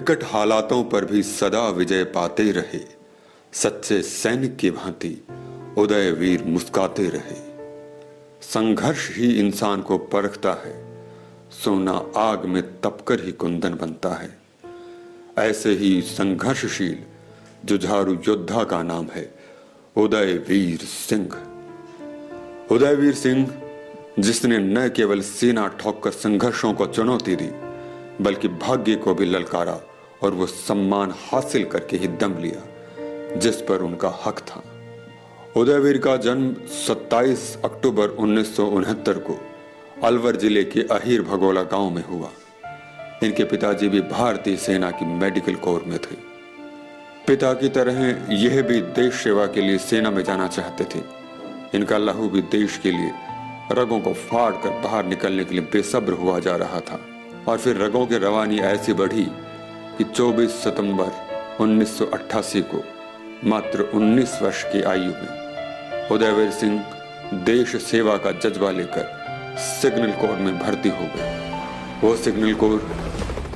विकट हालातों पर भी सदा विजय पाते रहे, सच्चे सैनिक की भांति उदयवीर मुस्काते रहे। संघर्ष ही इंसान को परखता है, सोना आग में तपकर ही कुंदन बनता है। ऐसे ही संघर्षशील जुझारू योद्धा का नाम है उदयवीर सिंह। उदयवीर सिंह जिसने न केवल सीना ठोककर संघर्षों को चुनौती दी, बल्कि भाग्य को भी ललकारा और वो सम्मान हासिल करके ही दम लिया जिस पर उनका हक था। उदयवीर का जन्म 27 अक्टूबर 1969 को अलवर जिले के अहीर भगोला गांव में हुआ। इनके पिताजी भी भारतीय सेना की मेडिकल कोर में थे। पिता की तरह यह भी देश सेवा के लिए सेना में जाना चाहते थे। इनका लहू भी देश के लिए रगों को फाड़ कर बाहर निकलने के लिए बेसब्र हुआ जा रहा था। और फिर रगों की रवानी ऐसी बढ़ी कि 24 सितंबर 1988 को मात्र 19 वर्ष की आयु में उदयवीर सिंह देश सेवा का जज्बा लेकर सिग्नल कोर में भर्ती हो गए। वो सिग्नल कोर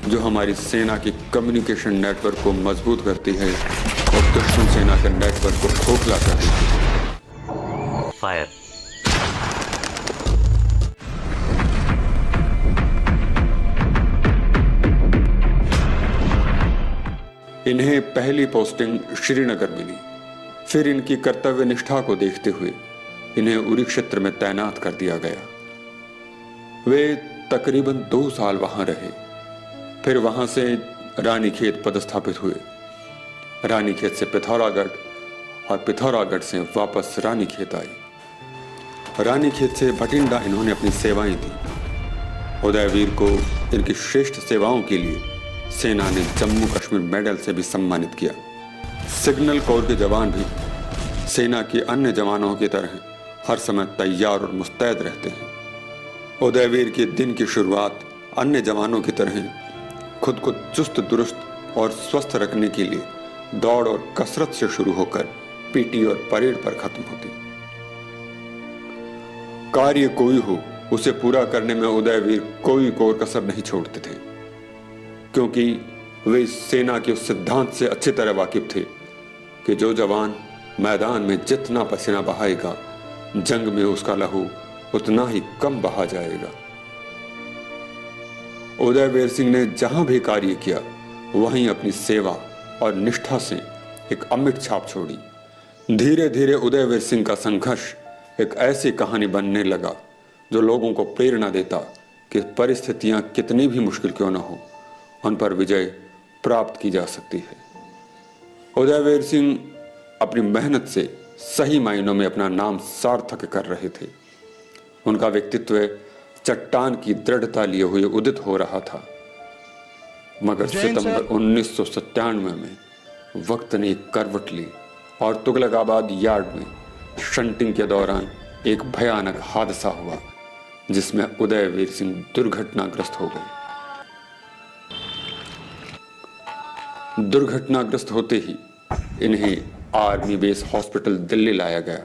जो हमारी सेना की कम्युनिकेशन नेटवर्क को मजबूत करती है और दुश्मन सेना के नेटवर्क को खोखला कर देती है। फायर। इन्हें पहली पोस्टिंग श्रीनगर मिली। फिर इनकी कर्तव्य निष्ठा को देखते हुए इन्हें उरी क्षेत्र में तैनात कर दिया गया। वे तकरीबन 2 साल वहां रहे। फिर वहां से रानीखेत पदस्थापित हुए। रानीखेत से पिथौरागढ़ और पिथौरागढ़ से वापस रानीखेत आई। रानीखेत से भटिंडा इन्होंने अपनी सेवाएं दी। उदयवीर को इनकी श्रेष्ठ सेवाओं के लिए सेना ने जम्मू कश्मीर मेडल से भी सम्मानित किया। सिग्नल कोर के जवान भी सेना के अन्य जवानों की तरह हर समय तैयार और मुस्तैद रहते हैं। उदयवीर के दिन की शुरुआत अन्य जवानों की तरह खुद को चुस्त दुरुस्त और स्वस्थ रखने के लिए दौड़ और कसरत से शुरू होकर पीटी और परेड पर खत्म होती। कार्य कोई हो उसे पूरा करने में उदयवीर कोई कोर कसर नहीं छोड़ते थे, क्योंकि वे सेना के उस सिद्धांत से अच्छी तरह वाकिफ थे कि जो जवान मैदान में जितना पसीना बहाएगा, जंग में उसका लहू उतना ही कम बहा जाएगा। उदयवीर सिंह ने जहां भी कार्य किया वहीं अपनी सेवा और निष्ठा से एक अमिट छाप छोड़ी। धीरे धीरे उदयवीर सिंह का संघर्ष एक ऐसी कहानी बनने लगा जो लोगों को प्रेरणा देता कि परिस्थितियां कितनी भी मुश्किल क्यों न हो, उन पर विजय प्राप्त की जा सकती है। उदयवीर सिंह अपनी मेहनत से सही मायनों में अपना नाम सार्थक कर रहे थे। उनका व्यक्तित्व चट्टान की दृढ़ता लिए हुए उदित हो रहा था। मगर सितंबर 1997 में वक्त ने एक करवट ली और तुगलकाबाद यार्ड में शंटिंग के दौरान एक भयानक हादसा हुआ जिसमें उदयवीर सिंह दुर्घटनाग्रस्त हो गए। दुर्घटनाग्रस्त होते ही इन्हें आर्मी बेस हॉस्पिटल दिल्ली लाया गया,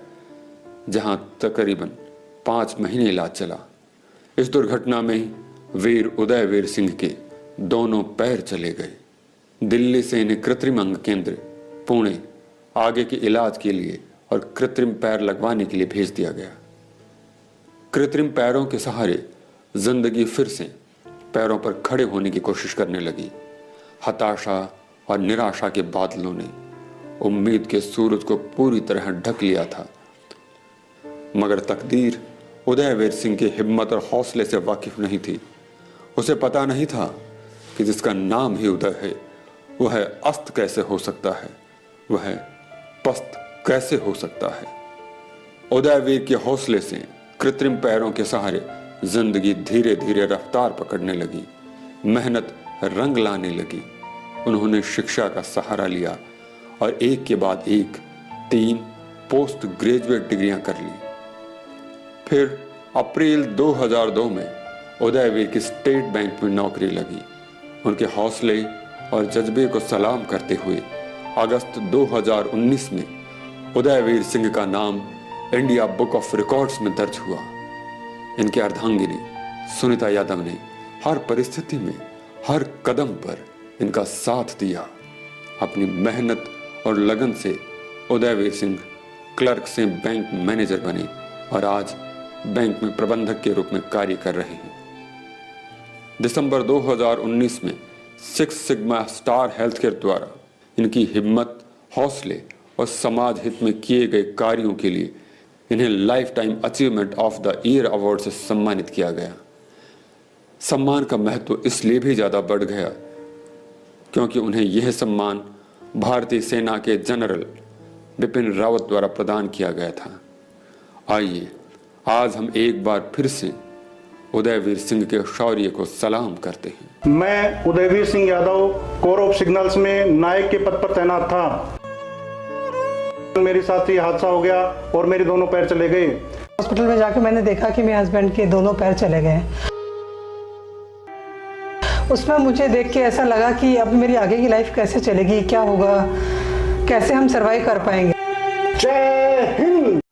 जहां तकरीबन 5 महीने इलाज चला। इस दुर्घटना में वीर उदयवीर सिंह के दोनों पैर चले गए। दिल्ली से इन्हें कृत्रिम अंग केंद्र पुणे आगे के इलाज के लिए और कृत्रिम पैर लगवाने के लिए भेज दिया गया। कृत्रिम पैरों के सहारे जिंदगी फिर से पैरों पर खड़े होने की कोशिश करने लगी। हताशा और निराशा के बादलों ने उम्मीद के सूरज को पूरी तरह ढक लिया था। मगर तकदीर उदयवीर सिंह की हिम्मत और हौसले से वाकिफ नहीं थी। उसे पता नहीं था कि जिसका नाम ही उदय है वह अस्त कैसे हो सकता है, वह पस्त कैसे हो सकता है। उदयवीर के हौसले से कृत्रिम पैरों के सहारे जिंदगी धीरे धीरे रफ्तार पकड़ने लगी, मेहनत रंग लाने लगी। उन्होंने शिक्षा का सहारा लिया और एक के बाद एक 3 पोस्ट ग्रेजुएट डिग्रियां कर ली। फिर अप्रैल 2002 में उदयवीर की स्टेट बैंक में नौकरी लगी। उनके हौसले और जज्बे को सलाम करते हुए अगस्त 2019 में उदयवीर सिंह का नाम इंडिया बुक ऑफ रिकॉर्ड्स में दर्ज हुआ। इनके अर्धांगिनी सुनीता यादव ने हर परिस्थिति में, हर कदम पर इनका साथ दिया। अपनी मेहनत और लगन से उदयवीर सिंह क्लर्क से बैंक मैनेजर बने और आज बैंक में प्रबंधक के रूप में कार्य कर रहे हैं। दिसंबर 2019 में six sigma star health care द्वारा इनकी हिम्मत, हौसले और समाज हित में किए गए कार्यों के लिए इन्हें life time achievement of the year award से सम्मानित किया गया। सम्मान का महत्व इसलिए भी ज़्यादा बढ़ गया क्योंकि उन्हें यह सम्मान भारतीय सेना के जनरल बिपिन रावत द्वारा प्रदान किया गया था। आइए आज हम एक बार फिर से उदयवीर सिंह के शौर्य को सलाम करते हैं। मैं Udayveer Singh Yadav core of signals में नायक के पद पर तैनात था। मेरे साथ ही हादसा हो गया और मेरे दोनों पैर चले गए। हॉस्पिटल में जाके मैंने देखा कि मेरे हस्बैंड के दोनों पैर चले गए। उसमें मुझे देख के ऐसा लगा कि अब मेरी आगे की लाइफ कैसे चलेगी, क्या होगा, कैसे हम सर्वाइव कर पाएंगे। जय हिंद।